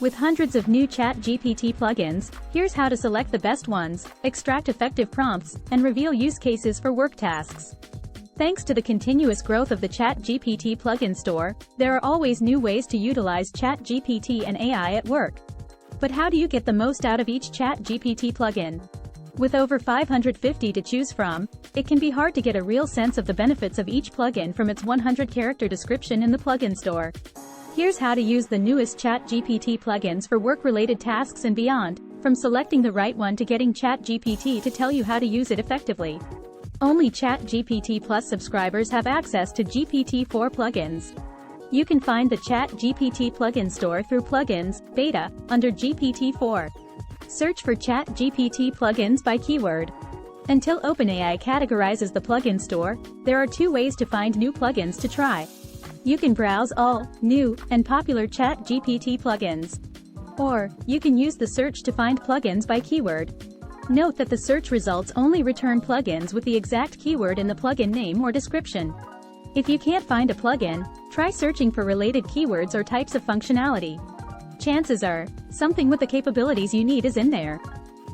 With hundreds of new ChatGPT plugins, here's how to select the best ones, extract effective prompts, and reveal use cases for work tasks. Thanks to the continuous growth of the ChatGPT plugin store, there are always new ways to utilize ChatGPT and AI at work. But how do you get the most out of each ChatGPT plugin? With over 550 to choose from, it can be hard to get a real sense of the benefits of each plugin from its 100-character description in the plugin store. Here's how to use the newest ChatGPT plugins for work-related tasks and beyond, from selecting the right one to getting ChatGPT to tell you how to use it effectively. Only ChatGPT Plus subscribers have access to GPT-4 plugins. You can find the ChatGPT plugin store through Plugins, Beta, under GPT-4. Search for ChatGPT plugins by keyword. Until OpenAI categorizes the plugin store, there are two ways to find new plugins to try. You can browse all, new, and popular ChatGPT plugins. Or, you can use the search to find plugins by keyword. Note that the search results only return plugins with the exact keyword in the plugin name or description. If you can't find a plugin, try searching for related keywords or types of functionality. Chances are, something with the capabilities you need is in there.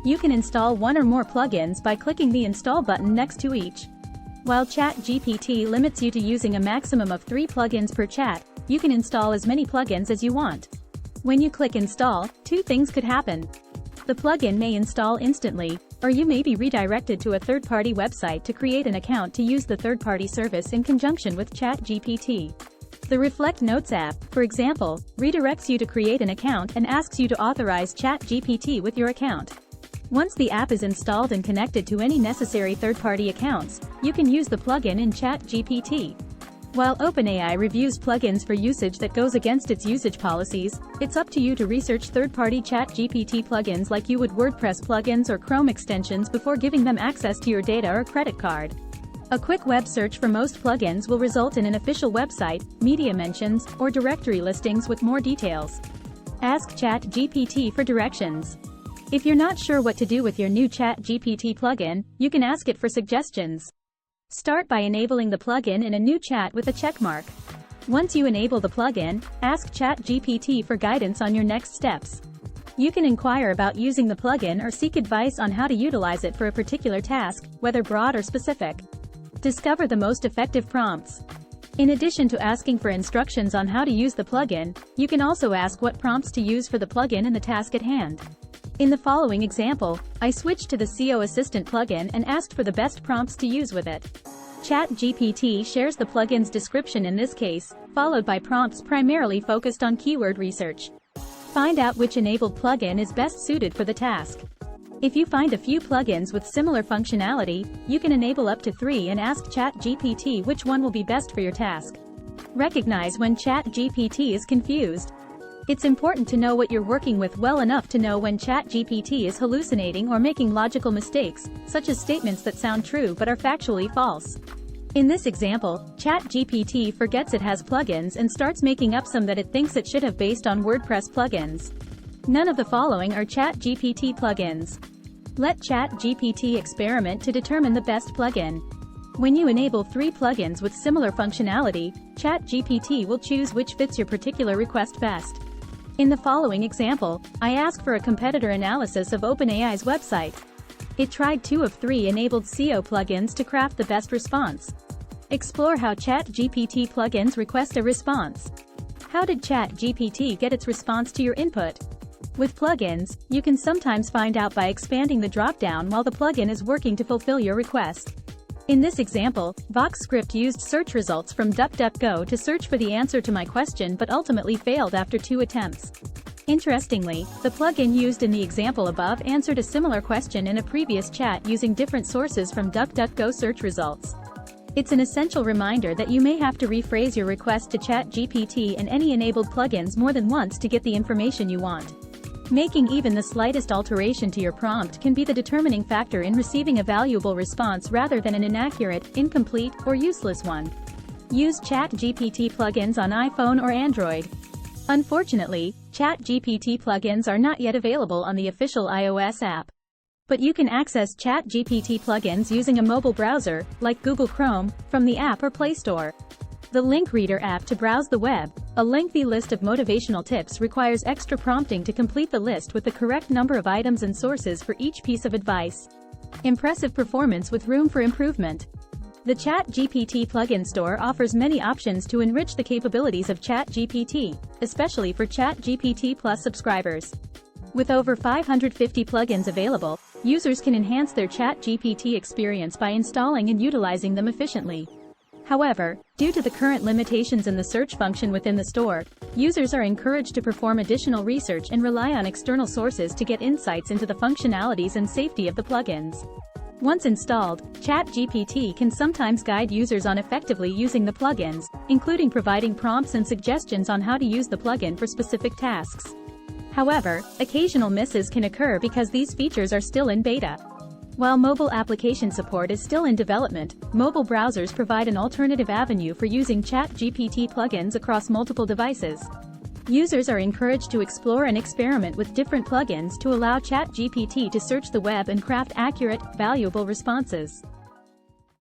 You can install one or more plugins by clicking the Install button next to each. While ChatGPT limits you to using a maximum of 3 plugins per chat, you can install as many plugins as you want. When you click Install, two things could happen. The plugin may install instantly, or you may be redirected to a third-party website to create an account to use the third-party service in conjunction with ChatGPT. The Reflect Notes app, for example, redirects you to create an account and asks you to authorize ChatGPT with your account. Once the app is installed and connected to any necessary third-party accounts, you can use the plugin in ChatGPT. While OpenAI reviews plugins for usage that goes against its usage policies, it's up to you to research third-party ChatGPT plugins like you would WordPress plugins or Chrome extensions before giving them access to your data or credit card. A quick web search for most plugins will result in an official website, media mentions, or directory listings with more details. Ask ChatGPT for directions. If you're not sure what to do with your new ChatGPT plugin, you can ask it for suggestions. Start by enabling the plugin in a new chat with a checkmark. Once you enable the plugin, ask ChatGPT for guidance on your next steps. You can inquire about using the plugin or seek advice on how to utilize it for a particular task, whether broad or specific. Discover the most effective prompts. In addition to asking for instructions on how to use the plugin, you can also ask what prompts to use for the plugin and the task at hand. In the following example, I switched to the SEO Assistant plugin and asked for the best prompts to use with it. ChatGPT shares the plugin's description in this case, followed by prompts primarily focused on keyword research. Find out which enabled plugin is best suited for the task. If you find a few plugins with similar functionality, you can enable up to 3 and ask ChatGPT which one will be best for your task. Recognize when ChatGPT is confused. It's important to know what you're working with well enough to know when ChatGPT is hallucinating or making logical mistakes, such as statements that sound true but are factually false. In this example, ChatGPT forgets it has plugins and starts making up some that it thinks it should have based on WordPress plugins. None of the following are ChatGPT plugins. Let ChatGPT experiment to determine the best plugin. When you enable 3 plugins with similar functionality, ChatGPT will choose which fits your particular request best. In the following example, I ask for a competitor analysis of OpenAI's website. It tried 2 of 3 enabled SEO plugins to craft the best response. Explore how ChatGPT plugins request a response. How did ChatGPT get its response to your input? With plugins, you can sometimes find out by expanding the drop-down while the plugin is working to fulfill your request. In this example, VoxScript used search results from DuckDuckGo to search for the answer to my question but ultimately failed after 2 attempts. Interestingly, the plugin used in the example above answered a similar question in a previous chat using different sources from DuckDuckGo search results. It's an essential reminder that you may have to rephrase your request to ChatGPT and any enabled plugins more than once to get the information you want. Making even the slightest alteration to your prompt can be the determining factor in receiving a valuable response rather than an inaccurate, incomplete, or useless one. Use ChatGPT plugins on iPhone or Android. Unfortunately, ChatGPT plugins are not yet available on the official iOS app. But you can access ChatGPT plugins using a mobile browser, like Google Chrome, from the App or Play Store. The Link Reader app to browse the web. A lengthy list of motivational tips requires extra prompting to complete the list with the correct number of items and sources for each piece of advice. Impressive performance with room for improvement. The ChatGPT plugin store offers many options to enrich the capabilities of ChatGPT, especially for ChatGPT Plus subscribers. With over 550 plugins available, users can enhance their ChatGPT experience by installing and utilizing them efficiently. However, due to the current limitations in the search function within the store, users are encouraged to perform additional research and rely on external sources to get insights into the functionalities and safety of the plugins. Once installed, ChatGPT can sometimes guide users on effectively using the plugins, including providing prompts and suggestions on how to use the plugin for specific tasks. However, occasional misses can occur because these features are still in beta. While mobile application support is still in development, mobile browsers provide an alternative avenue for using ChatGPT plugins across multiple devices. Users are encouraged to explore and experiment with different plugins to allow ChatGPT to search the web and craft accurate, valuable responses.